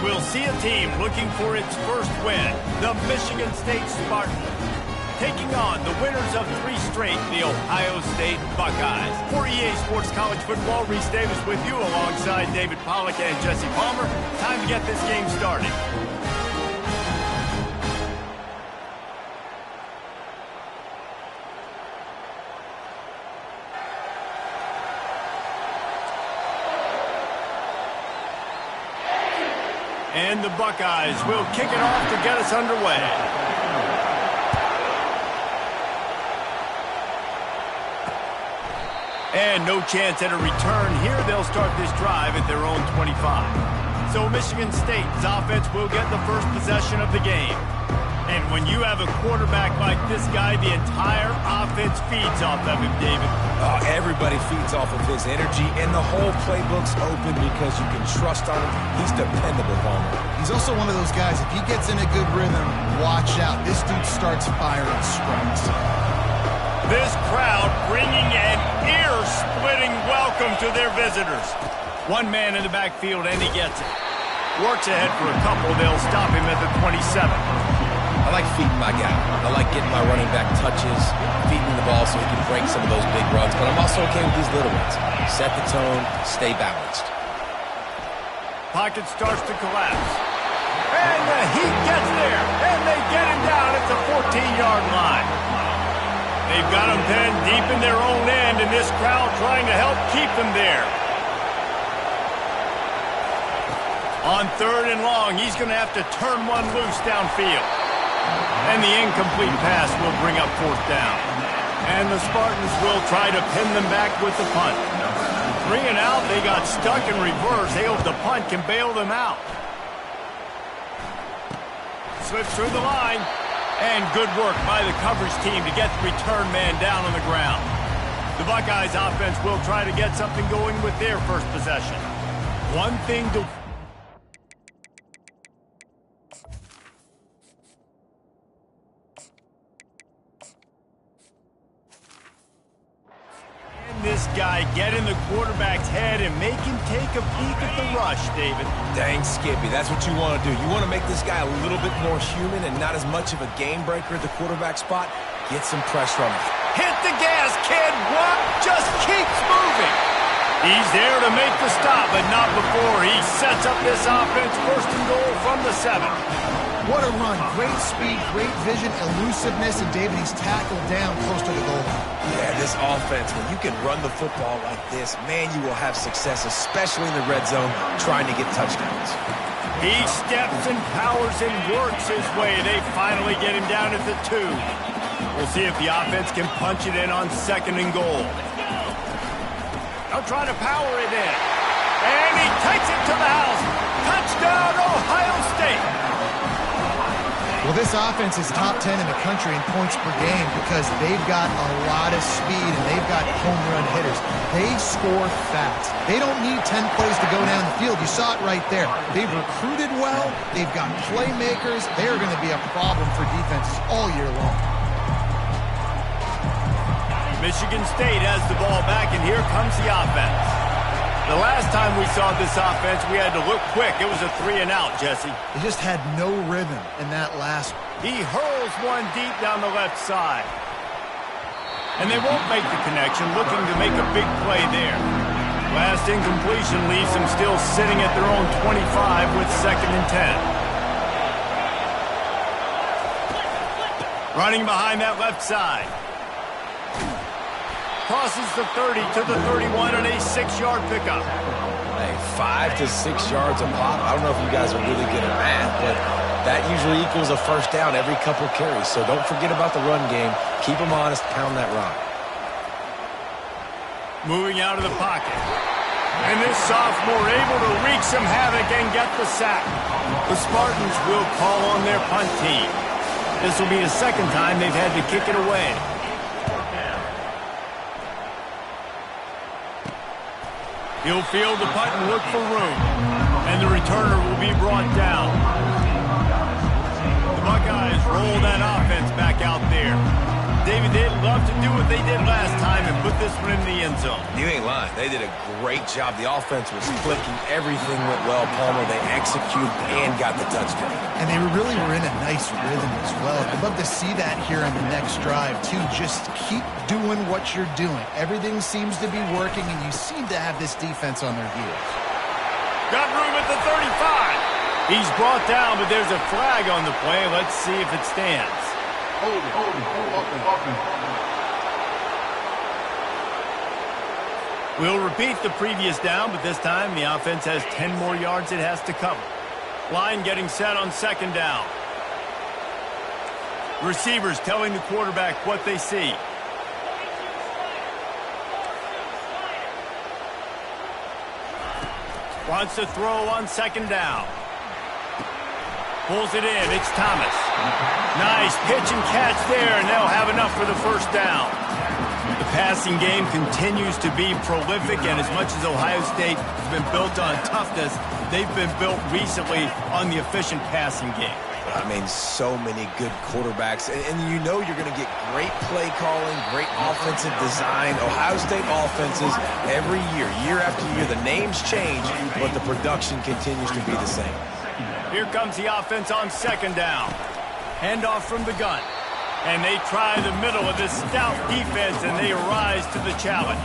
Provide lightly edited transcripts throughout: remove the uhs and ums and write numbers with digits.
we'll see a team looking for its first win, the Michigan State Spartans, taking on the winners of 3 straight, the Ohio State Buckeyes. For EA Sports College Football, Reese Davis with you alongside David Pollack and Jesse Palmer. Time to get this game started. And the Buckeyes will kick it off to get us underway. And no chance at a return here. They'll start this drive at their own 25. So Michigan State's offense will get the first possession of the game. And when you have a quarterback like this guy, the entire offense feeds off of him, David. Oh, everybody feeds off of his energy, and the whole playbook's open because you can trust on him. He's dependable, Palmer. He's also one of those guys, if he gets in a good rhythm, watch out. This dude starts firing strikes. This crowd bringing an ear-splitting welcome to their visitors. One man in the backfield, and he gets it. Works ahead for a couple. They'll stop him at the 27. I like feeding my guy. I like getting my running back touches, feeding the ball so he can break some of those big runs, but I'm also okay with these little ones. Set the tone, stay balanced. Pocket starts to collapse. And the heat gets there, and they get him down at the 14-yard line. They've got him pinned deep in their own end, and this crowd trying to help keep him there. On 3rd and long, he's going to have to turn one loose downfield. And the incomplete pass will bring up 4th down. And the Spartans will try to pin them back with the punt. 3 and out, they got stuck in reverse. They hope the punt can bail them out. Slips through the line. And good work by the coverage team to get the return man down on the ground. The Buckeyes offense will try to get something going with their first possession. One thing to... This guy get in the quarterback's head and make him take a peek at the rush, David. Dang, Skippy, that's what you want to do. You want to make this guy a little bit more human and not as much of a game breaker at the quarterback spot. Get some pressure on him. Hit the gas, kid. What? Just keeps moving. He's there to make the stop, but not before he sets up this offense. 1st and goal from the 7. What a run. Great speed, great vision, elusiveness, and David, he's tackled down close to the goal line. Yeah, this offense, when you can run the football like this, man, you will have success, especially in the red zone, trying to get touchdowns. He steps and powers and works his way. They finally get him down at the 2. We'll see if the offense can punch it in on 2nd and goal. They'll try to power it in. And he takes it to the house. Touchdown, Ohio State. Well, this offense is top 10 in the country in points per game because they've got a lot of speed and they've got home run hitters. They score fast. They don't need 10 plays to go down the field. You saw it right there. They've recruited well. They've got playmakers. They're going to be a problem for defenses all year long. Michigan State has the ball back, and here comes the offense. The last time we saw this offense, we had to look quick. It was a 3 and out, Jesse. They just had no rhythm in that last. He hurls one deep down the left side. And they won't make the connection, looking to make a big play there. Last incompletion leaves them still sitting at their own 25 with 2nd and 10. Running behind that left side. Crosses the 30 to the 31 and a 6-yard pickup. Hey, 5 to 6 yards a pop. I don't know if you guys are really good at math, but that usually equals a 1st down every couple carries. So don't forget about the run game. Keep them honest, pound that rock. Moving out of the pocket. And this sophomore able to wreak some havoc and get the sack. The Spartans will call on their punt team. This will be the 2nd time they've had to kick it away. He'll field the punt and look for room. And the returner will be brought down. The Buckeyes roll that offense back out there. David, they'd love to do what they did last time and put this one in the end zone. You ain't lying. They did a great job. The offense was clicking. Everything went well, Palmer. They executed and got the touchdown. And they really were in a nice rhythm as well. I'd love to see that here on the next drive, too. Just keep doing what you're doing. Everything seems to be working, and you seem to have this defense on their heels. Got room at the 35. He's brought down, but there's a flag on the play. Let's see if it stands. We'll repeat the previous down, but this time the offense has 10 more yards it has to cover. Line getting set on second down. Receivers telling the quarterback what they see. Wants to throw on second down. Pulls it in. It's Thomas. Nice pitch and catch there, and they'll have enough for the first down. The passing game continues to be prolific, and as much as Ohio State has been built on toughness, they've been built recently on the efficient passing game. I mean, so many good quarterbacks, and you know you're going to get great play calling, great offensive design. Ohio State offenses every year, year after year, the names change, but the production continues to be the same. Here comes the offense on second down. Handoff from the gun. And they try the middle of this stout defense, and they rise to the challenge.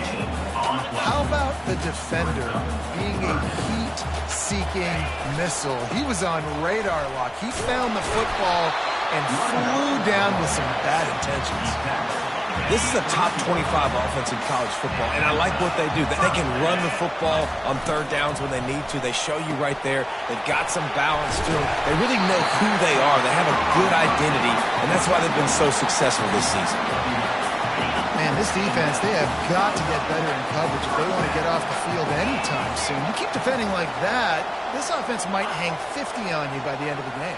How about the defender being a heat-seeking missile? He was on radar lock. He found the football and flew down with some bad intentions. This is a top 25 offense in college football, and I like what they do. They can run the football on third downs when they need to. They show you right there. They've got some balance to them. They really know who they are. They have a good identity, and that's why they've been so successful this season. Man, this defense, they have got to get better in coverage if they want to get off the field anytime soon. You keep defending like that, this offense might hang 50 on you by the end of the game.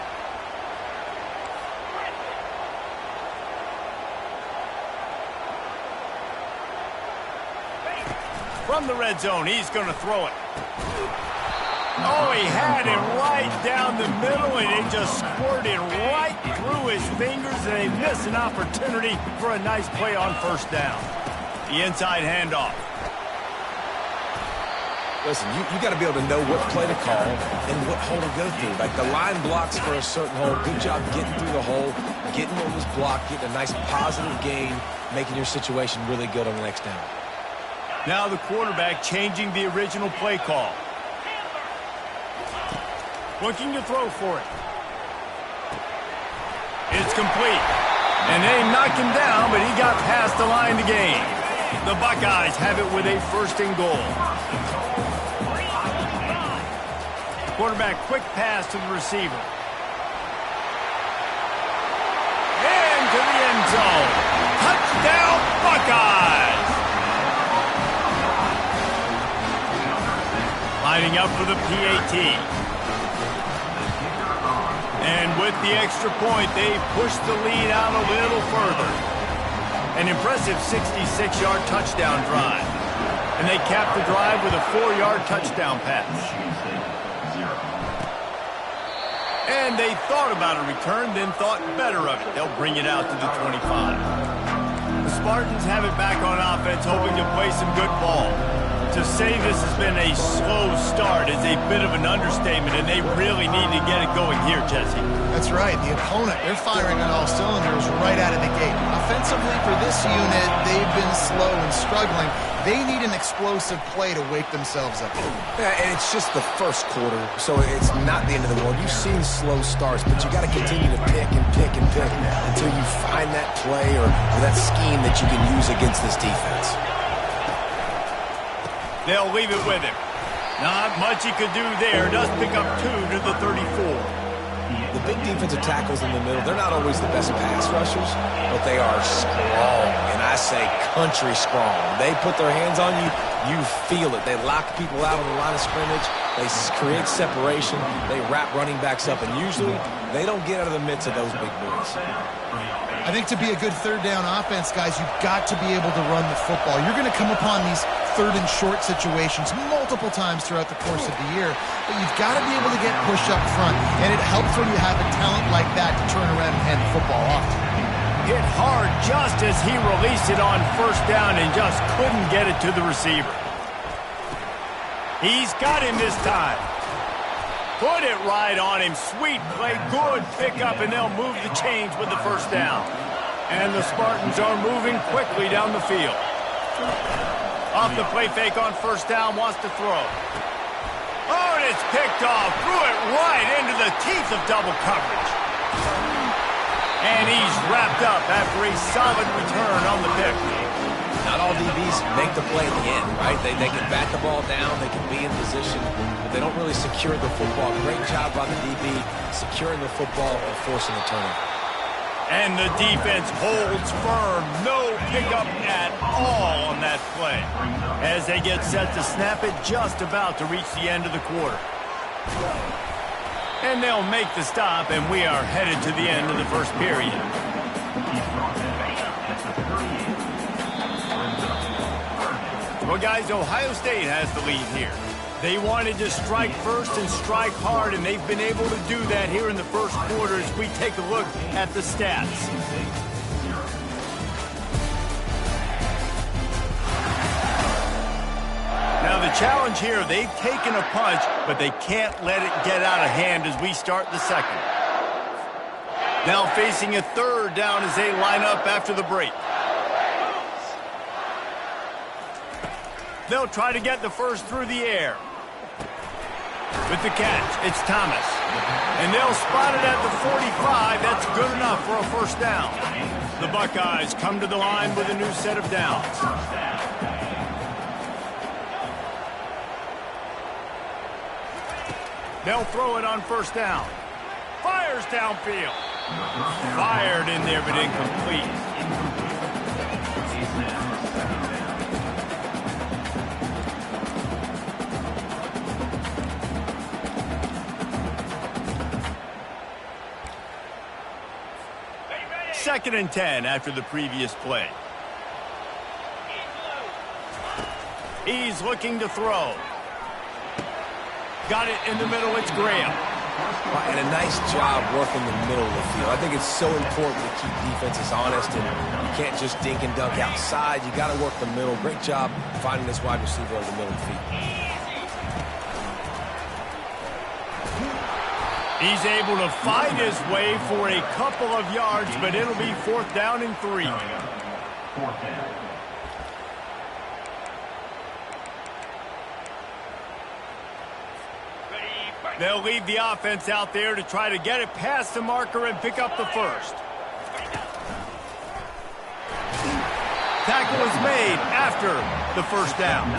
From the red zone, he's going to throw it. Oh, he had it right down the middle, and it just squirted right through his fingers, and they missed an opportunity for a nice play on first down. The inside handoff. Listen, you got to be able to know what play to call and what hole to go through. Like the line blocks for a certain hole. Good job getting through the hole, getting what was blocked, getting a nice positive gain, making your situation really good on the next down. Now the quarterback changing the original play call. Looking to throw for it. It's complete. And they knocked him down, but he got past the line to gain. The Buckeyes have it with a first and goal. Quarterback quick pass to the receiver. Into the end zone. Touchdown Buckeyes! Lining up for the PAT. And with the extra point, they push the lead out a little further. An impressive 66-yard touchdown drive. And they cap the drive with a 4-yard touchdown pass. And they thought about a return, then thought better of it. They'll bring it out to the 25. The Spartans have it back on offense, hoping to play some good ball. To say this has been a slow start is a bit of an understatement, and they really need to get it going here, Jesse. That's right. The opponent, they're firing on all cylinders right out of the gate. Offensively for this unit, they've been slow and struggling. They need an explosive play to wake themselves up. Yeah, and it's just the first quarter, so it's not the end of the world. You've seen slow starts, but you got to continue to pick and pick and pick until you find that play or that scheme that you can use against this defense. They'll leave it with him. Not much he could do there. Does pick up 2 to the 34. The big defensive tackles in the middle, they're not always the best pass rushers, but they are strong, and I say country strong. They put their hands on you, you feel it. They lock people out on the line of scrimmage. They create separation. They wrap running backs up, and usually they don't get out of the midst of those big boys. I think to be a good third down offense, guys, you've got to be able to run the football. You're going to come upon these third and short situations multiple times throughout the course of the year, but you've got to be able to get pushed up front, and it helps when you have a talent like that to turn around and hand the football off. hit hard just as he released it on first down and just couldn't get it to the receiver. He's got him this time. Put it right on him. Sweet play. Good pickup, and they'll move the chains with the first down. And the Spartans are moving quickly down the field. Off the play fake on first down, wants to throw. Oh, and it's picked off. Threw it right into the teeth of double coverage. And he's wrapped up after a solid return on the pick. Not all DBs make the play at the end, right? They can bat the ball down, they can be in position, but they don't really secure the football. Great job by the DB securing the football and forcing the turnover. And the defense holds firm. No pickup at all on that play. As they get set to snap it, just about to reach the end of the quarter. And they'll make the stop, and we are headed to the end of the first period. Well, guys, Ohio State has the lead here. They wanted to strike first and strike hard, and they've been able to do that here in the first quarter as we take a look at the stats. Now, the challenge here, they've taken a punch, but they can't let it get out of hand as we start the second. Now facing a third down as they line up after the break. They'll try to get the first through the air. With the catch, it's Thomas. And they'll spot it at the 45. That's good enough for a first down. The Buckeyes come to the line with a new set of downs. They'll throw it on first down. Fires downfield. Fired in there, but incomplete. Second and 10 after the previous play. He's looking to throw. Got it in the middle. It's Graham. And a nice job working the middle of the field. I think it's so important to keep defenses honest, and you can't just dink and dunk outside. You got to work the middle. Great job finding this wide receiver over the middle of the field. He's able to fight his way for a couple of yards, but it'll be fourth down and 3. They'll leave the offense out there to try to get it past the marker and pick up the first. Tackle is made after the first down.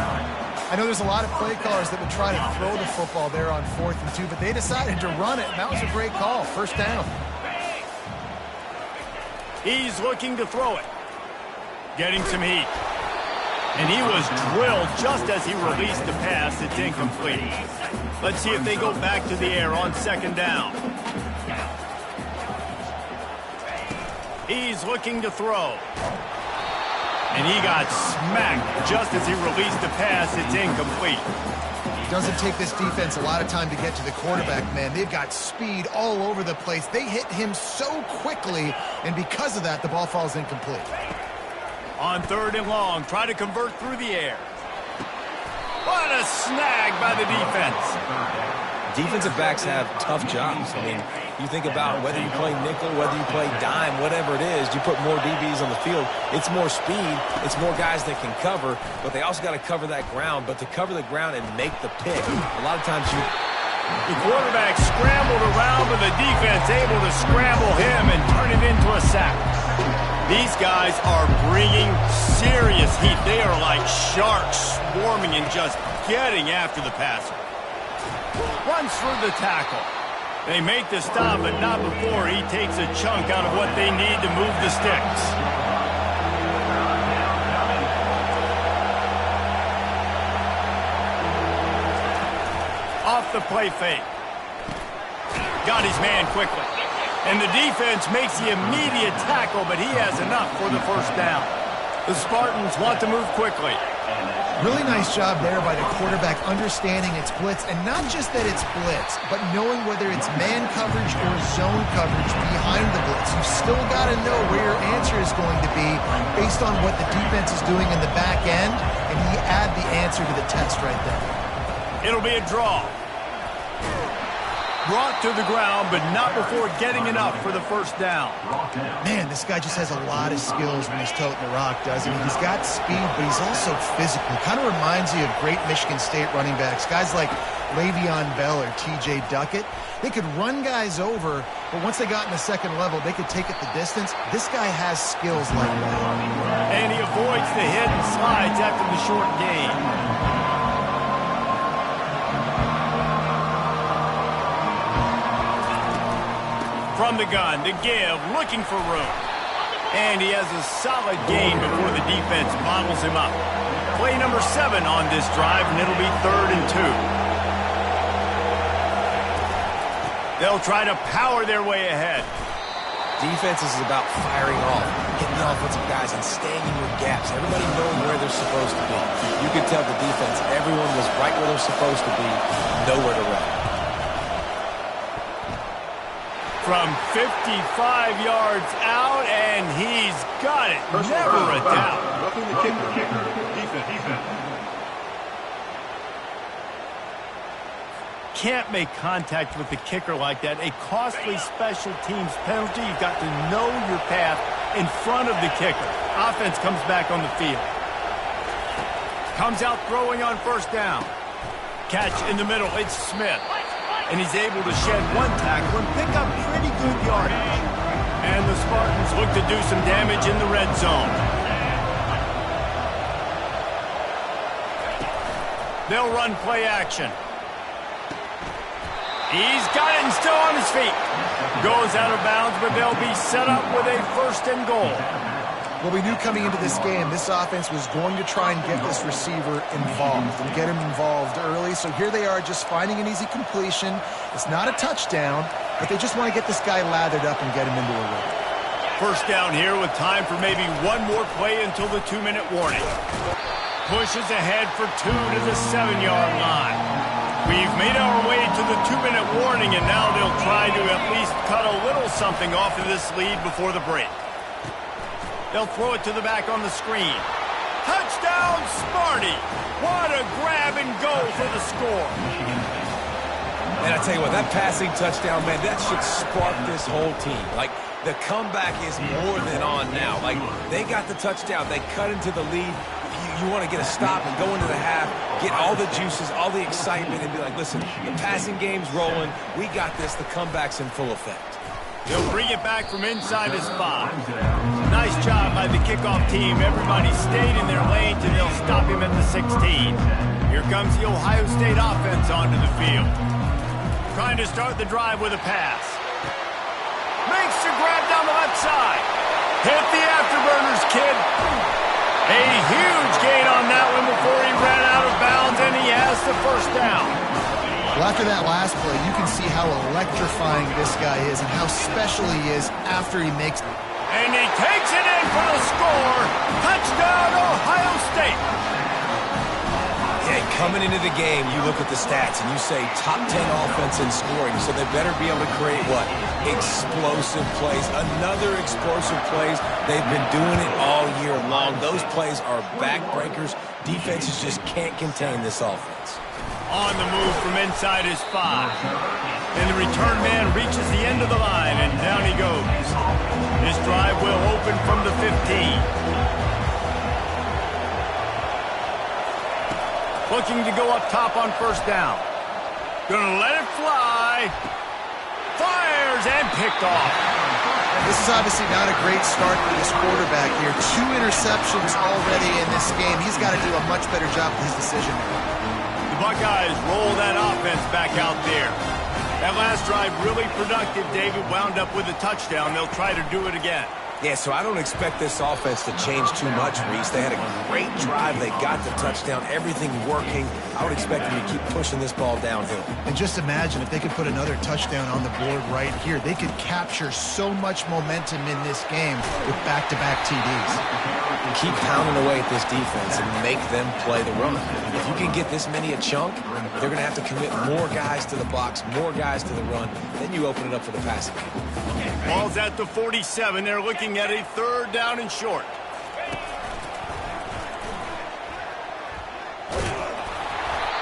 I know there's a lot of play callers that would try to throw the football there on 4th and 2, but they decided to run it, and that was a great call. First down. He's looking to throw it. Getting some heat. And he was drilled just as he released the pass. It's incomplete. Let's see if they go back to the air on second down. He's looking to throw. And he got smacked just as he released the pass. It's incomplete. It doesn't take this defense a lot of time to get to the quarterback, man. They've got speed all over the place. They hit him so quickly, and because of that, the ball falls incomplete. On third and long, try to convert through the air. What a snag by the defense. Defensive backs have tough jobs. I mean, you think about whether you play nickel, whether you play dime, whatever it is, you put more DBs on the field. It's more speed. It's more guys that can cover, but they also got to cover that ground. But to cover the ground and make the pick, a lot of times you... The quarterback scrambled around, but the defense able to scramble him and turn it into a sack. These guys are bringing serious heat. They are like sharks swarming and just getting after the passer. Runs through the tackle. They make the stop, but not before he takes a chunk out of what they need to move the sticks. Off the play fake. Got his man quickly. And the defense makes the immediate tackle, but he has enough for the first down. The Spartans want to move quickly. Really nice job there by the quarterback understanding it's blitz, and not just that it's blitz, but knowing whether it's man coverage or zone coverage behind the blitz. You've still got to know where your answer is going to be based on what the defense is doing in the back end, and he add the answer to the test right there. It'll be a draw. Brought to the ground, but not before getting enough for the first down. Man, this guy just has a lot of skills when he's toting the rock, doesn't he? He's got speed, but he's also physical. Kind of reminds you of great Michigan State running backs. Guys like Le'Veon Bell or T.J. Duckett. They could run guys over, but once they got in the second level, they could take it the distance. This guy has skills like that. And he avoids the hit and slides after the short gain. From the gun, to give, looking for room. And he has a solid gain before the defense bottles him up. Play number 7 on this drive, and it'll be 3rd and 2. They'll try to power their way ahead. Defense is about firing off, hitting the offensive guys, and staying in your gaps. Everybody knowing where they're supposed to be. You could tell the defense, everyone was right where they're supposed to be, nowhere to run. From 55 yards out, and he's got it. Never a doubt. Roughing the kicker. Defense. Can't make contact with the kicker like that. A costly special teams penalty. You've got to know your path in front of the kicker. Offense comes back on the field. Comes out throwing on first down. Catch in the middle. It's Smith. And he's able to shed one tackle and pick up pretty good yardage. And the Spartans look to do some damage in the red zone. They'll run play action. He's got it and still on his feet. Goes out of bounds, but they'll be set up with a 1st and goal. Well, we knew coming into this game, this offense was going to try and get this receiver involved and get him involved early. So here they are just finding an easy completion. It's not a touchdown, but they just want to get this guy lathered up and get him into a rhythm. First down here with time for maybe one more play until the 2-minute warning. Pushes ahead for 2 to the 7-yard line. We've made our way to the 2-minute warning, and now they'll try to at least cut a little something off of this lead before the break. They'll throw it to the back on the screen. Touchdown, Sparty! What a grab and go for the score. And I tell you what, that passing touchdown, man, that should spark this whole team. Like, the comeback is more than on now. Like, they got the touchdown. They cut into the lead. You want to get a stop and go into the half, get all the juices, all the excitement, and be like, listen, the passing game's rolling. We got this. The comeback's in full effect. They'll bring it back from inside his 5. Nice job by the kickoff team. Everybody stayed in their lanes, and they'll stop him at the 16. Here comes the Ohio State offense onto the field. Trying to start the drive with a pass. Makes the grab down the left side. Hit the afterburners, kid. A huge gain on that one before he ran out of bounds, and he has the first down. Well, after that last play, you can see how electrifying this guy is and how special he is after he makes it. And he takes it in for the score. Touchdown, Ohio State. Yeah, coming into the game, you look at the stats and you say top 10 offense in scoring, so they better be able to create what? Explosive plays. Another explosive plays. They've been doing it all year long. Those plays are backbreakers. Defenses just can't contain this offense. On the move from inside his 5. And the return man reaches the end of the line, and down he goes. This drive will open from the 15. Looking to go up top on first down. Gonna let it fly. Fires and picked off. This is obviously not a great start for this quarterback here. 2 interceptions already in this game. He's got to do a much better job with his decision making. Buckeyes roll that offense back out there. That last drive really productive. David wound up with a touchdown. They'll try to do it again. Yeah, so I don't expect this offense to change too much, Reese. They had a great drive. They got the touchdown, everything working. I would expect them to keep pushing this ball downhill. And just imagine if they could put another touchdown on the board right here. They could capture so much momentum in this game with back-to-back TDs. Keep pounding away at this defense and make them play the run. If you can get this many a chunk, they're going to have to commit more guys to the box, more guys to the run. Then you open it up for the passing game. Ball's at the 47. They're looking at a 3rd down and short.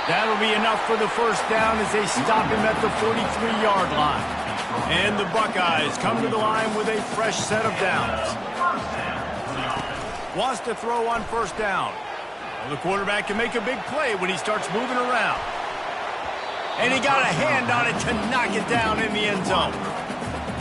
That'll be enough for the 1st down as they stop him at the 43-yard line. And the Buckeyes come to the line with a fresh set of downs. Wants to throw on 1st down. Well, the quarterback can make a big play when he starts moving around. And he got a hand on it to knock it down in the end zone.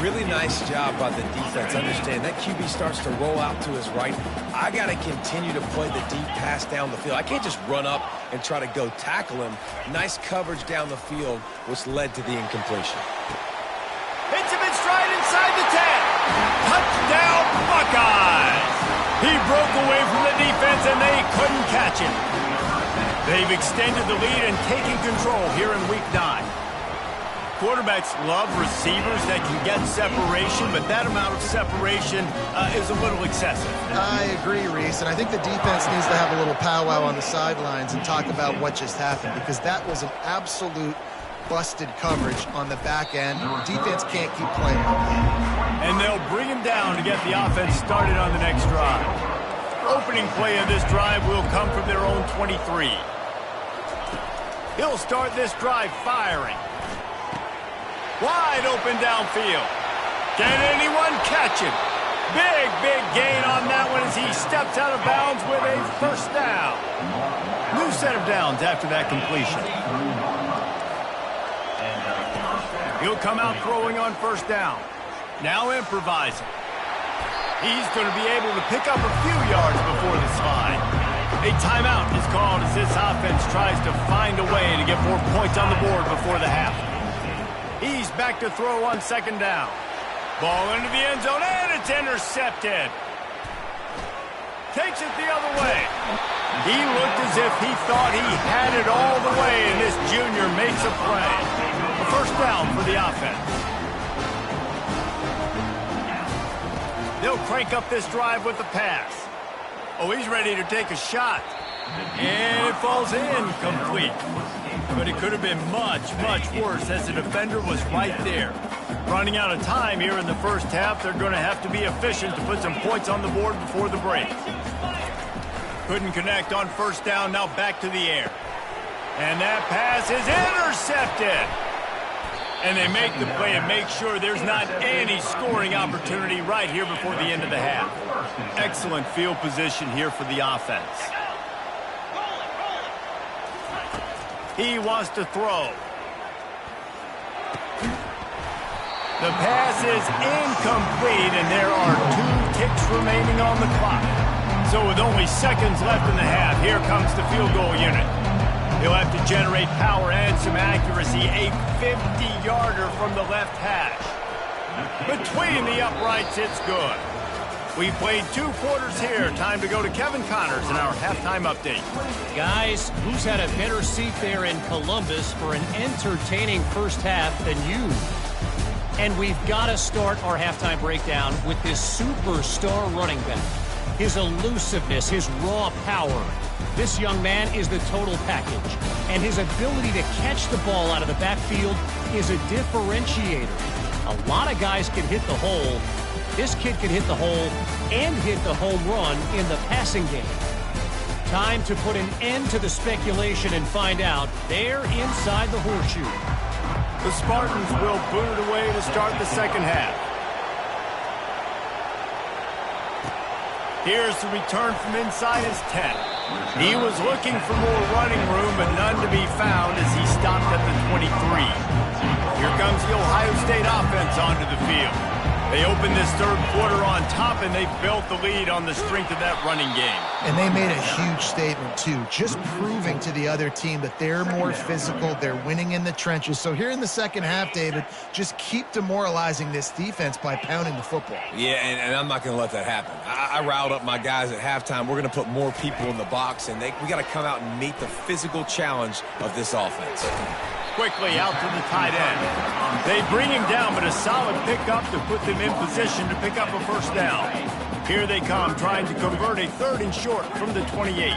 Really nice job by the defense. Understand, that QB starts to roll out to his right. I got to continue to play the deep pass down the field. I can't just run up and try to go tackle him. Nice coverage down the field, which led to the incompletion. Hits him in stride inside the 10. Touchdown, Buckeyes! He broke away from the defense, and they couldn't catch him. They've extended the lead and taken control here in Week 9. Quarterbacks love receivers that can get separation, but that amount of separation is a little excessive. I agree, Reese, and I think the defense needs to have a little powwow on the sidelines and talk about what just happened, because that was an absolute busted coverage on the back end. Defense can't keep playing. And they'll bring him down to get the offense started on the next drive. Opening play of this drive will come from their own 23. He'll start this drive firing. Wide open downfield. Can anyone catch him? Big gain on that one as he steps out of bounds with a 1st down. New set of downs after that completion. He'll come out throwing on 1st down. Now improvising. He's going to be able to pick up a few yards before the slide. A timeout is called as this offense tries to find a way to get more points on the board before the half. He's back to throw on 2nd down. Ball into the end zone, and it's intercepted. Takes it the other way. He looked as if he thought he had it all the way, and this junior makes a play. A 1st down for the offense. They'll crank up this drive with the pass. Oh, he's ready to take a shot. And it falls incomplete. But it could have been much worse as the defender was right there. Running out of time here in the 1st half, they're going to have to be efficient to put some points on the board before the break. Couldn't connect on 1st down, now back to the air. And that pass is intercepted. And they make the play and make sure there's not any scoring opportunity right here before the end of the half. Excellent field position here for the offense. He wants to throw. The pass is incomplete, and there are 2 ticks remaining on the clock. So with only seconds left in the half, here comes the field goal unit. He'll have to generate power and some accuracy. A 50-yarder from the left hash. Between the uprights, it's good. We played 2 quarters here. Time to go to Kevin Connors in our halftime update. Guys, who's had a better seat there in Columbus for an entertaining 1st half than you? And we've got to start our halftime breakdown with this superstar running back. His elusiveness, his raw power. This young man is the total package. And his ability to catch the ball out of the backfield is a differentiator. A lot of guys can hit the hole. This kid can hit the hole and hit the home run in the passing game. Time to put an end to the speculation and find out. They're inside the horseshoe. The Spartans will boot it away to start the 2nd half. Here's the return from inside his 10. He was looking for more running room, but none to be found as he stopped at the 23. Here comes the Ohio State offense onto the field. They opened this third quarter on top, and they built the lead on the strength of that running game. And they made a huge statement, too, just proving to the other team that they're more physical, they're winning in the trenches. So here in the second half, David, just keep demoralizing this defense by pounding the football. Yeah, and I'm not going to let that happen. I riled up my guys at halftime. We're going to put more people in the box, and we got to come out and meet the physical challenge of this offense. Quickly out to the tight end. They bring him down, but a solid pickup to put them in position to pick up a first down. Here they come, trying to convert a 3rd and short from the 28.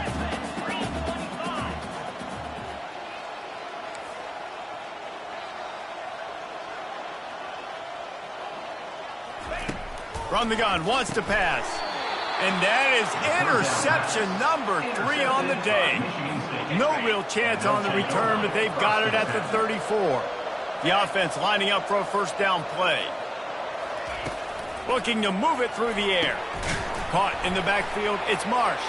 From the gun, wants to pass. And that is interception number 3 on the day. No real chance on the return, but they've got it at the 34. The offense lining up for a first down play. Looking to move it through the air. Caught in the backfield, it's Marsh.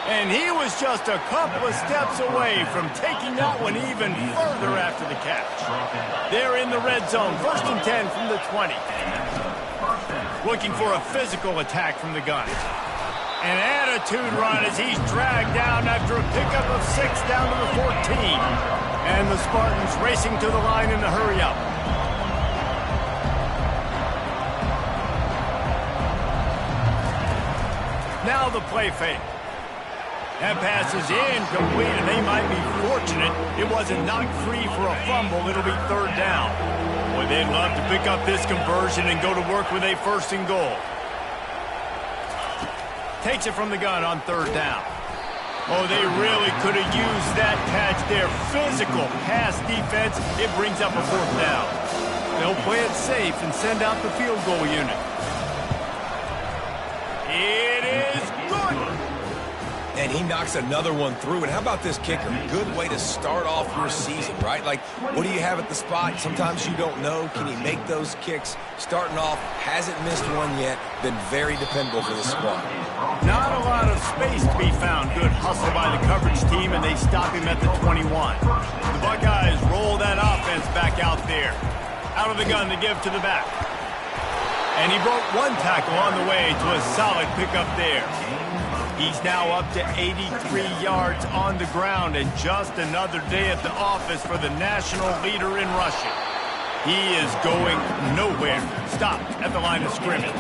And he was just a couple of steps away from taking that one even further after the catch. They're in the red zone, 1st and 10 from the 20. Looking for a physical attack from the gun. An attitude run as he's dragged down after a pickup of 6 down to the 14. And the Spartans racing to the line in the hurry-up. Now the play fake. That pass is incomplete, and they might be fortunate it wasn't knocked free for a fumble. It'll be 3rd down. Boy, they'd love to pick up this conversion and go to work with a 1st and goal. Takes it from the gun on 3rd down. Oh, they really could have used that catch there. Physical pass defense. It brings up a 4th down. They'll play it safe and send out the field goal unit. It is good. And he knocks another one through. And how about this kicker? Good way to start off your season, right? Like, what do you have at the spot? Sometimes you don't know. Can he make those kicks? Starting off, hasn't missed one yet. Been very dependable for the squad. Not a lot of space to be found. Good hustle by the coverage team, and they stop him at the 21. The Buckeyes roll that offense back out there. Out of the gun to give to the back. And he broke 1 tackle on the way to a solid pickup there. He's now up to 83 yards on the ground, and just another day at the office for the national leader in rushing. He is going nowhere. Stopped at the line of scrimmage.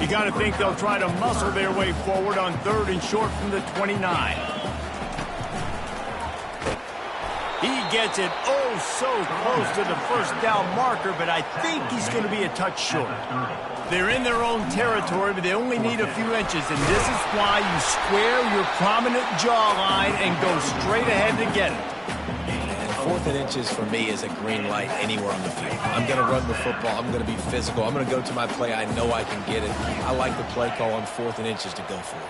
You got to think they'll try to muscle their way forward on 3rd and short from the 29. He gets it so close to the first down marker, but I think he's going to be a touch short. They're in their own territory, but they only need a few inches, and this is why you square your prominent jawline and go straight ahead to get it. And 4th and inches for me is a green light anywhere on the field. I'm going to run the football. I'm going to be physical. I'm going to go to my play. I know I can get it. I like the play call on 4th and inches to go for it.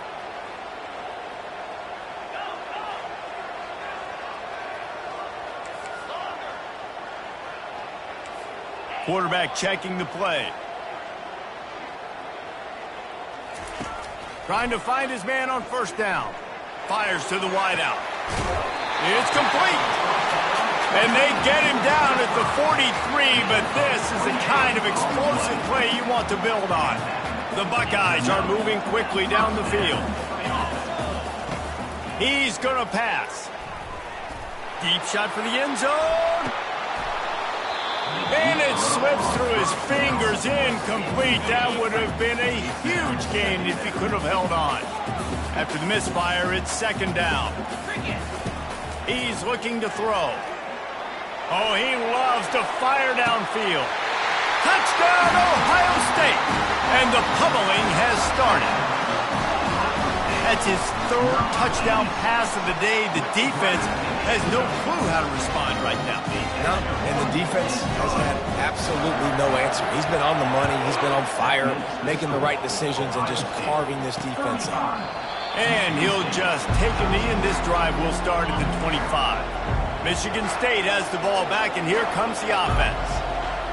Quarterback checking the play. Trying to find his man on 1st down. Fires to the wideout. It's complete. And they get him down at the 43, but this is the kind of explosive play you want to build on. The Buckeyes are moving quickly down the field. He's going to pass. Deep shot for the end zone. And it slips through his fingers, incomplete. That would have been a huge gain if he could have held on. After the misfire, it's 2nd down. He's looking to throw. Oh, he loves to fire downfield. Touchdown, Ohio State! And the pummeling has started. That's his 3rd touchdown pass of the day. The defense has no clue how to respond right now. No, and the defense has had absolutely no answer. He's been on the money. He's been on fire, making the right decisions and just carving this defense up. And he'll just take a knee, and this drive will start at the 25. Michigan State has the ball back, and here comes the offense.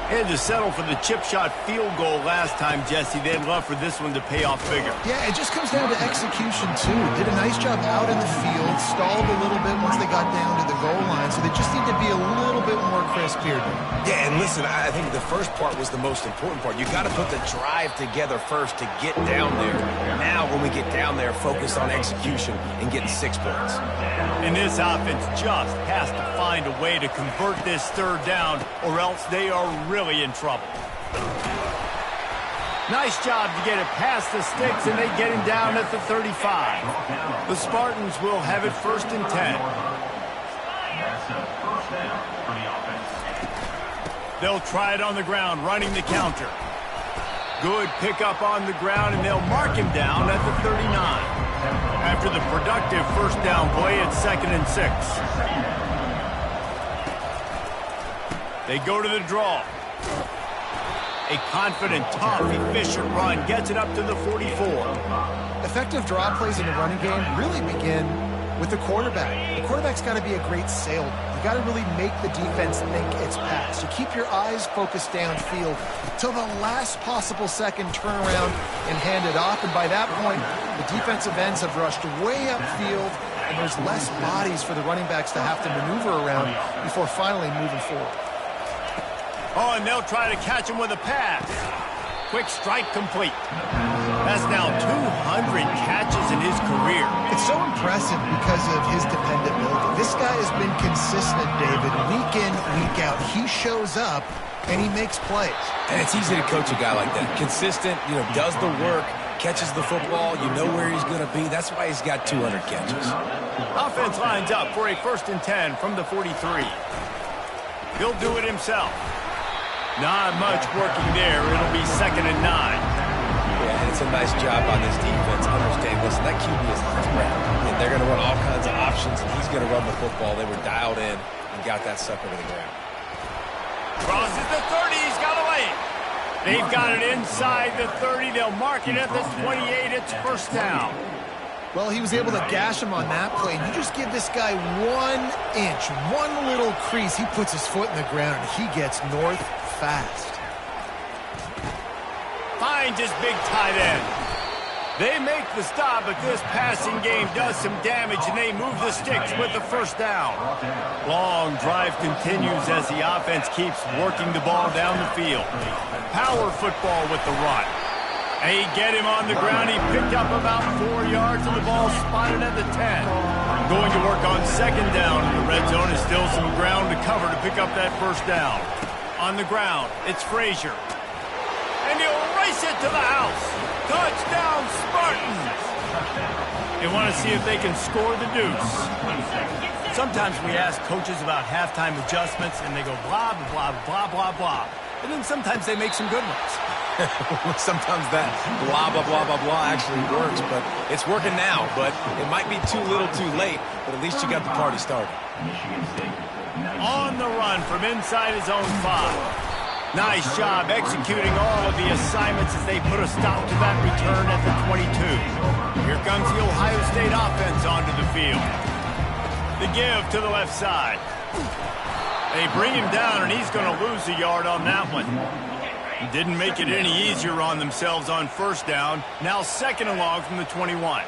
They had to settle for the chip shot field goal last time, Jesse. They'd love for this one to pay off bigger. Yeah, it just comes down to execution, too. Did a nice job out in the field, stalled a little bit once they got down to the goal line, so they just need to be a little bit more crisp here. Yeah, and listen, I think the first part was the most important part. You got to put the drive together first to get down there. Now, when we get down there, focus on execution and getting 6 points. And this offense just has to find a way to convert this third down, or else they are really in trouble. Nice job to get it past the sticks, and they get him down at the 35. The Spartans will have it 1st and 10. That's a first down for the offense. They'll try it on the ground, running the counter. Good pickup on the ground, and they'll mark him down at the 39. After the productive first down play, it's 2nd and 6. They go to the draw. A confident, tough, efficient run gets it up to the 44. Effective draw plays in the running game really begin with the quarterback. The quarterback's got to be a great salesman. You got to really make the defense think it's pass. You keep your eyes focused downfield till the last possible second, turn around and hand it off. And by that point, the defensive ends have rushed way upfield, and there's less bodies for the running backs to have to maneuver around before finally moving forward. Oh, and they'll try to catch him with a pass. Quick strike complete. That's now 200 catches in his career. It's so impressive because of his dependability. This guy has been consistent, David, week in, week out. He shows up, and he makes plays. And it's easy to coach a guy like that. Consistent, does the work, catches the football, you know where he's going to be. That's why he's got 200 catches. Offense lines up for a 1st and 10 from the 43. He'll do it himself. Not much working there. It'll be 2nd and 9. Yeah, and it's a nice job on this defense. Understand, listen, that QB is on the ground. And they're going to run all kinds of options, and he's going to run the football. They were dialed in and got that sucker to the ground. Crosses the 30. He's got a lane. They've got it inside the 30. They'll mark it at the 28. It's 1st down. Well, he was able to gash him on that play. You just give this guy 1 inch, one little crease. He puts his foot in the ground, and he gets north fast. Finds his big tight end. They make the stop, but this passing game does some damage, and they move the sticks with the 1st down. Long drive continues as the offense keeps working the ball down the field. Power football with the run. They get him on the ground. He picked up about 4 yards, and the ball spotted at the 10. Going to work on 2nd down. The red zone is still some ground to cover to pick up that 1st down. On the ground, it's Frazier. And he'll race it to the house. Touchdown, Spartans! They want to see if they can score the deuce. Sometimes we ask coaches about halftime adjustments, and they go blah, blah, blah, blah, blah. And then sometimes they make some good ones. Sometimes that blah, blah, blah, blah, blah actually works, but it's working now. But it might be too little too late, but at least you got the party started. On the run from inside his own 5. Nice job executing all of the assignments as they put a stop to that return at the 22. Here comes the Ohio State offense onto the field. The give to the left side. They bring him down, and he's going to lose a yard on that one. Didn't make it any easier on themselves on 1st down. Now 2nd and long from the 21.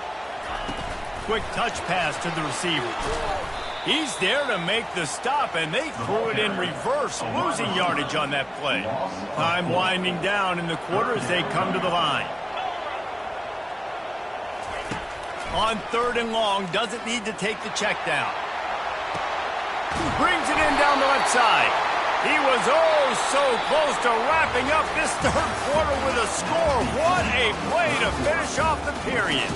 Quick touch pass to the receiver. He's there to make the stop, and they threw it in reverse, losing yardage on that play. Time winding down in the quarter as they come to the line. On 3rd and long, doesn't need to take the check down. Brings it in down the left side. He was so close to wrapping up this 3rd quarter with a score. What a play to finish off the period.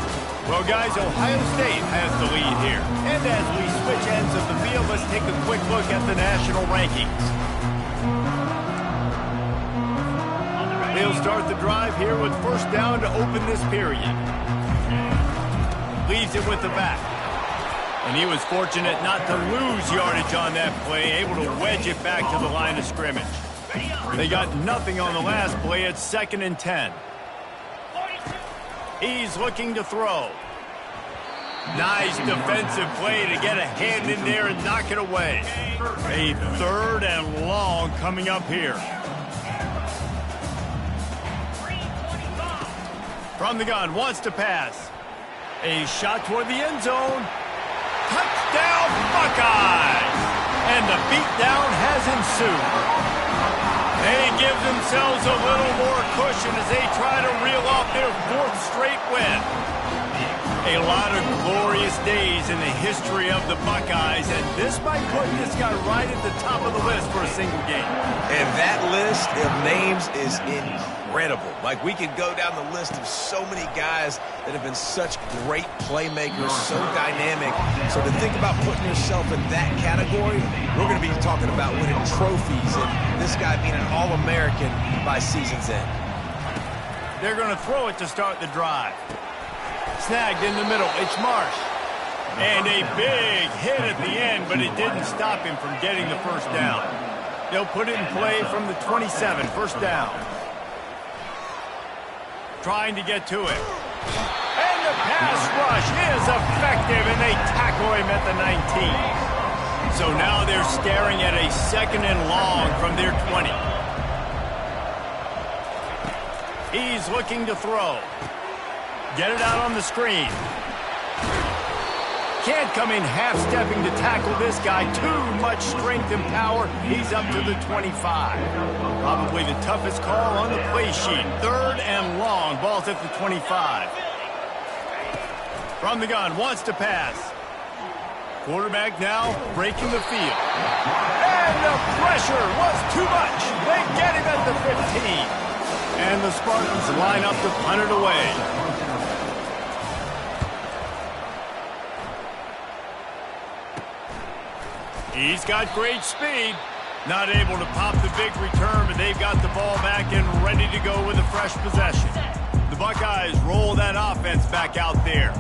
Well, guys, Ohio State has the lead here. And as we switch ends of the field, let's take a quick look at the national rankings. They'll start the drive here with 1st down to open this period. Leaves it with the back. And he was fortunate not to lose yardage on that play, able to wedge it back to the line of scrimmage. They got nothing on the last play. It's 2nd and 10. He's looking to throw. Nice defensive play to get a hand in there and knock it away. A 3rd and long coming up here. From the gun, wants to pass. A shot toward the end zone. Touchdown, Buckeyes! And the beatdown has ensued. They give themselves a little more cushion as they try to reel off their 4th straight win. A lot of glorious days in the history of the Buckeyes, and this might put this guy right at the top of the list for a single game. And that list of names is incredible. Like, we could go down the list of so many guys that have been such great playmakers, so dynamic. So to think about putting yourself in that category, we're going to be talking about winning trophies and this guy being an All-American by season's end. They're going to throw it to start the drive. Snagged in the middle, it's Marsh. And a big hit at the end, but it didn't stop him from getting the first down. They'll put it in play from the 27, first down. Trying to get to it. And the pass rush is effective, and they tackle him at the 19. So now they're staring at a 2nd and long from their 20. He's looking to throw. Get it out on the screen. Can't come in half-stepping to tackle this guy. Too much strength and power. He's up to the 25. Probably the toughest call on the play sheet. 3rd and long. Ball's at the 25. From the gun, wants to pass. Quarterback now breaking the field. And the pressure was too much. They get him at the 15. And the Spartans line up to punt it away. He's got great speed. Not able to pop the big return, but they've got the ball back and ready to go with a fresh possession. The Buckeyes roll that offense back out there.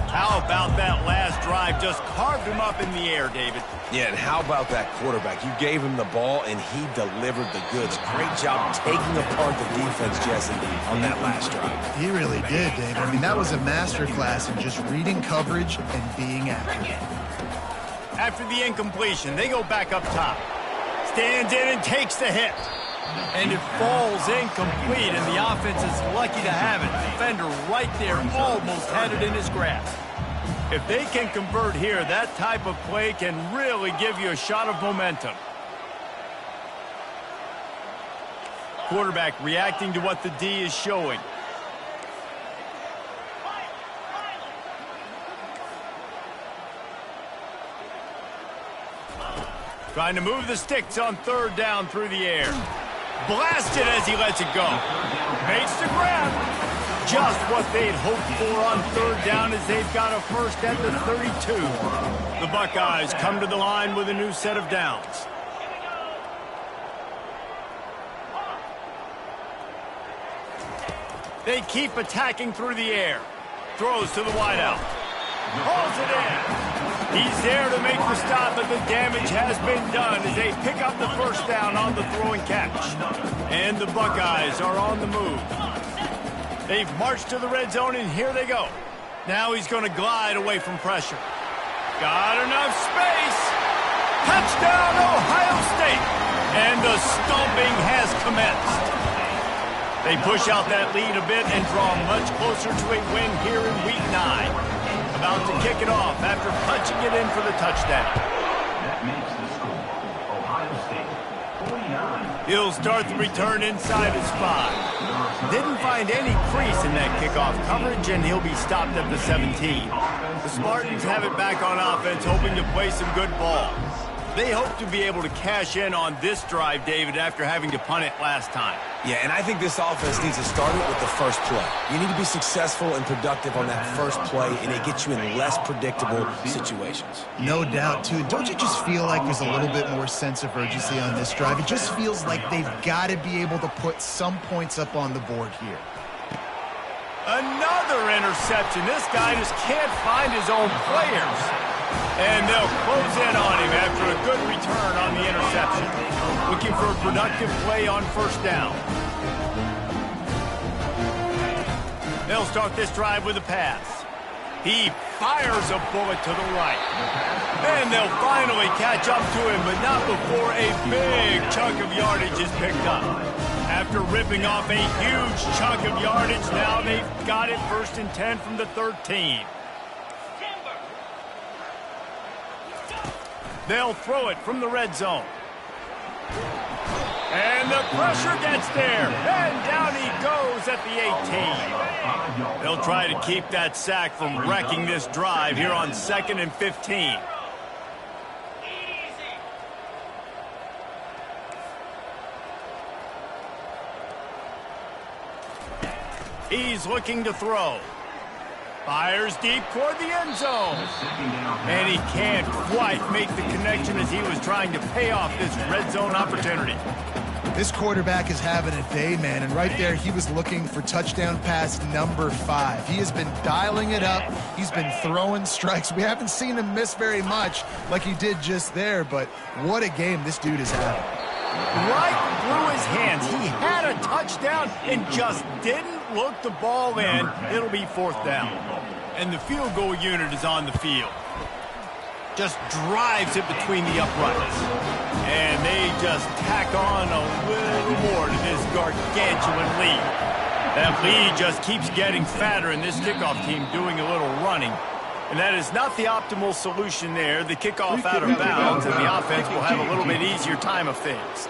How about that last drive? Just carved him up in the air, David. Yeah, and how about that quarterback? You gave him the ball, and he delivered the goods. Great job taking apart the defense, Jesse, on that last drive. He really did, David. I mean, that was a masterclass in just reading coverage and being accurate. After the incompletion, they go back up top. Stands in and takes the hit. And it falls incomplete, and the offense is lucky to have it. Defender right there almost had it in his grasp. If they can convert here, that type of play can really give you a shot of momentum. Quarterback reacting to what the D is showing. Trying to move the sticks on 3rd down through the air. Blasted as he lets it go. Makes the grab. Just what they'd hoped for on 3rd down as they've got a first at the 32. The Buckeyes come to the line with a new set of downs. They keep attacking through the air. Throws to the wideout. Hauls it in. He's there to make the stop, but the damage has been done as they pick up the first down on the throw and catch. And the Buckeyes are on the move. They've marched to the red zone, and here they go. Now he's going to glide away from pressure. Got enough space. Touchdown, Ohio State. And the stomping has commenced. They push out that lead a bit and draw much closer to a win here in Week 9. About to kick it off after punching it in for the touchdown. That makes the score Ohio State 49. He'll start the return inside his 5. Didn't find any crease in that kickoff coverage, and he'll be stopped at the 17. The Spartans have it back on offense, hoping to play some good ball. They hope to be able to cash in on this drive, David, after having to punt it last time. Yeah, and I think this offense needs to start it with the first play. You need to be successful and productive on that first play, and it gets you in less predictable situations. No doubt, too. Don't you just feel like there's a little bit more sense of urgency on this drive? It just feels like they've got to be able to put some points up on the board here. Another interception. This guy just can't find his own players. And they'll close in on him after a good return on the interception. Looking for a productive play on first down. They'll start this drive with a pass. He fires a bullet to the right. And they'll finally catch up to him, but not before a big chunk of yardage is picked up. After ripping off a huge chunk of yardage, now they've got it 1st and 10 from the 13. They'll throw it from the red zone. And the pressure gets there. And down he goes at the 18. They'll try to keep that sack from wrecking this drive here on 2nd and 15. He's looking to throw. Fires deep toward the end zone. And he can't quite make the connection as he was trying to pay off this red zone opportunity. This quarterback is having a day, man, and right there he was looking for touchdown pass number 5. He has been dialing it up. He's been throwing strikes. We haven't seen him miss very much like he did just there, but what a game this dude is having. Right through his hands. He had a touchdown and just didn't look the ball in. It'll be 4th down. And the field goal unit is on the field. Just drives it between the uprights. And they just tack on a little more to this gargantuan lead. That lead just keeps getting fatter, and this kickoff team doing a little running. And that is not the optimal solution there. The kickoff out of bounds, and the offense will have a little bit easier time of things.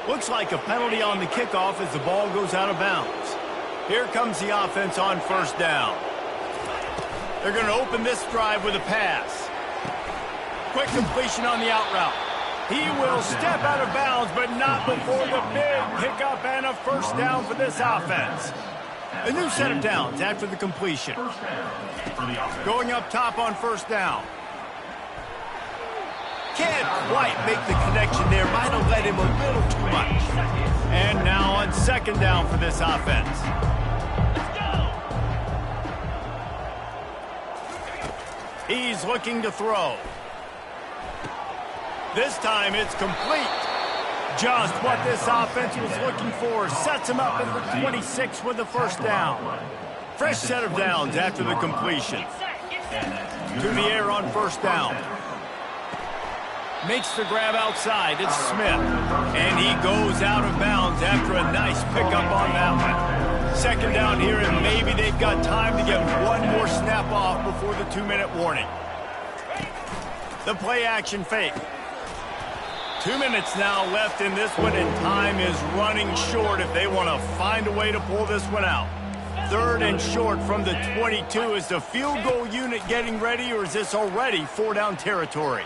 Looks like a penalty on the kickoff as the ball goes out of bounds. Here comes the offense on 1st down. They're going to open this drive with a pass. Quick completion on the out route. He will step out of bounds, but not before the big pickup and a 1st down for this offense. A new set of downs after the completion. Going up top on 1st down. Can't quite make the connection there. Might have led him a little too much. And now on 2nd down for this offense. He's looking to throw. This time it's complete. Just what this offense was looking for. Sets him up at the 26 with the 1st down. Fresh set of downs after the completion. To the air on 1st down. Makes the grab outside. It's Smith. And he goes out of bounds after a nice pickup on that one. 2nd down here, and maybe they've got time to get one more snap off before the 2-minute warning. The play action fake. 2 minutes now left in this one, and time is running short if they want to find a way to pull this one out. 3rd and short from the 22. Is the field goal unit getting ready, or is this already 4-down territory?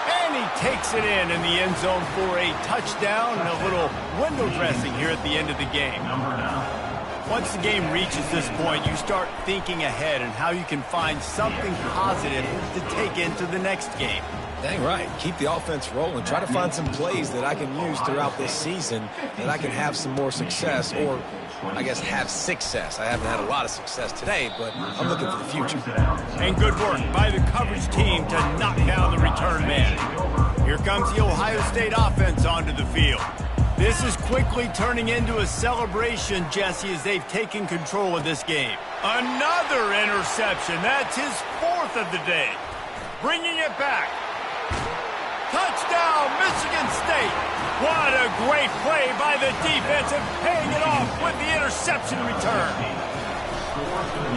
And he takes it in the end zone for a touchdown and a little window dressing here at the end of the game. Once the game reaches this point, you start thinking ahead and how you can find something positive to take into the next game. Dang right. Keep the offense rolling. Try to find some plays that I can use throughout this season that I can have some more success, or I guess have success. I haven't had a lot of success today, but I'm looking for the future. And good work by the coverage team to knock down the return man. Here comes the Ohio State offense onto the field. This is quickly turning into a celebration, Jesse, as they've taken control of this game. Another interception. That's his 4th of the day. Bringing it back. Touchdown, Michigan State. What a great play by the defense and paying it off with the interception return.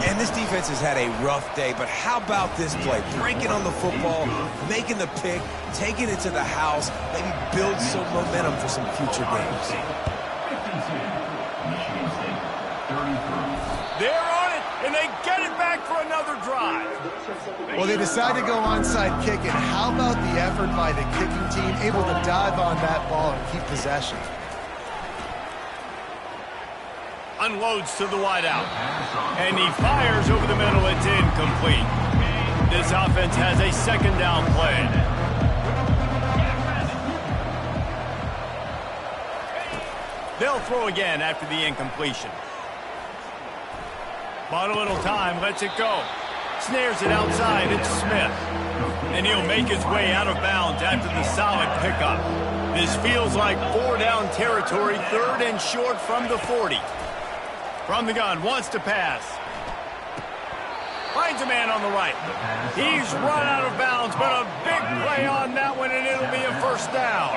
And this defense has had a rough day, but how about this play? Breaking on the football, making the pick, taking it to the house, maybe build some momentum for some future games. They're on it, and they get it back for another drive. Well, they decide to go onside kick, and how about the effort by the kicking team, able to dive on that ball and keep possession. Unloads to the wideout. And he fires over the middle. It's incomplete. This offense has a 2nd down play. They'll throw again after the incompletion. Bought a little time, lets it go. Snares it outside, it's Smith. And he'll make his way out of bounds after the solid pickup. This feels like 4-down territory, 3rd and short from the 40. From the gun, wants to pass. Finds a man on the right. He's run out of bounds, but a big play on that one, and it'll be a first down.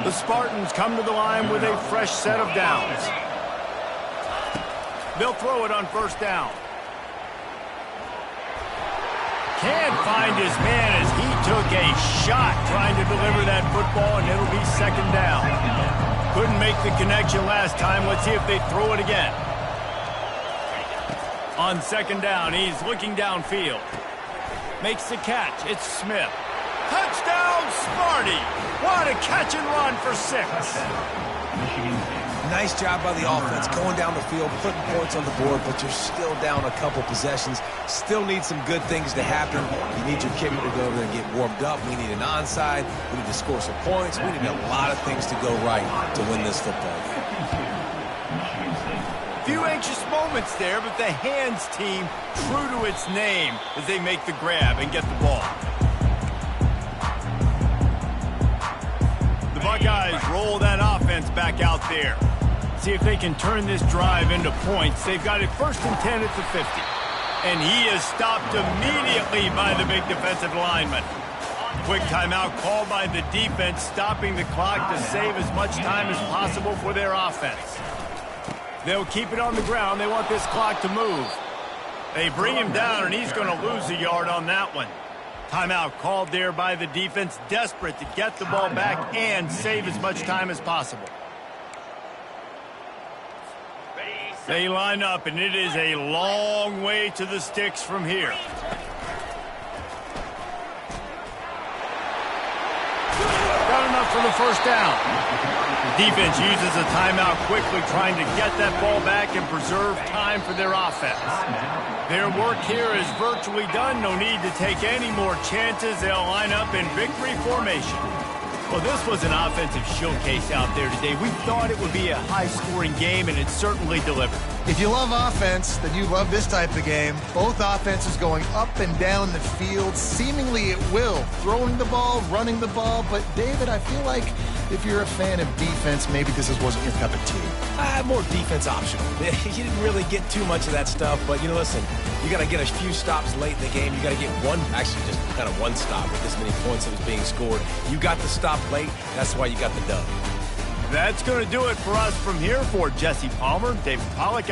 The Spartans come to the line with a fresh set of downs. They'll throw it on first down. Can't find his man as he took a shot trying to deliver that football, and it'll be second down. Couldn't make the connection last time. Let's see if they throw it again. On second down, he's looking downfield. Makes the catch. It's Smith. Touchdown, Sparty! What a catch and run for 6. Nice job by the offense going down the field, putting points on the board, but you're still down a couple possessions. Still need some good things to happen. You need your kicker to go over there and get warmed up. We need an onside. We need to score some points. We need a lot of things to go right to win this football game. Few anxious moments there, but the hands team true to its name as they make the grab and get the ball. The Buckeyes roll that offense back out there. See if they can turn this drive into points. They've got it 1st and 10 at the 50. And he is stopped immediately by the big defensive lineman. Quick timeout called by the defense, stopping the clock to save as much time as possible for their offense. They'll keep it on the ground. They want this clock to move. They bring him down, and he's going to lose a yard on that one. Timeout called there by the defense, desperate to get the ball back and save as much time as possible. They line up, and it is a long way to the sticks from here. Got enough for the first down. Defense uses a timeout quickly, trying to get that ball back and preserve time for their offense. Their work here is virtually done. No need to take any more chances. They'll line up in victory formation. Well, this was an offensive showcase out there today. We thought it would be a high-scoring game, and it certainly delivered. If you love offense, then you love this type of game. Both offenses going up and down the field, seemingly at will. Throwing the ball, running the ball. But, David, I feel like if you're a fan of defense, maybe this wasn't your cup of tea. More defense optional. You didn't really get too much of that stuff, but, listen, you got to get a few stops late in the game. You got to get one stop with this many points that was being scored. You got the stop late. That's why you got the dub. That's going to do it for us from here. For Jesse Palmer, David Pollack,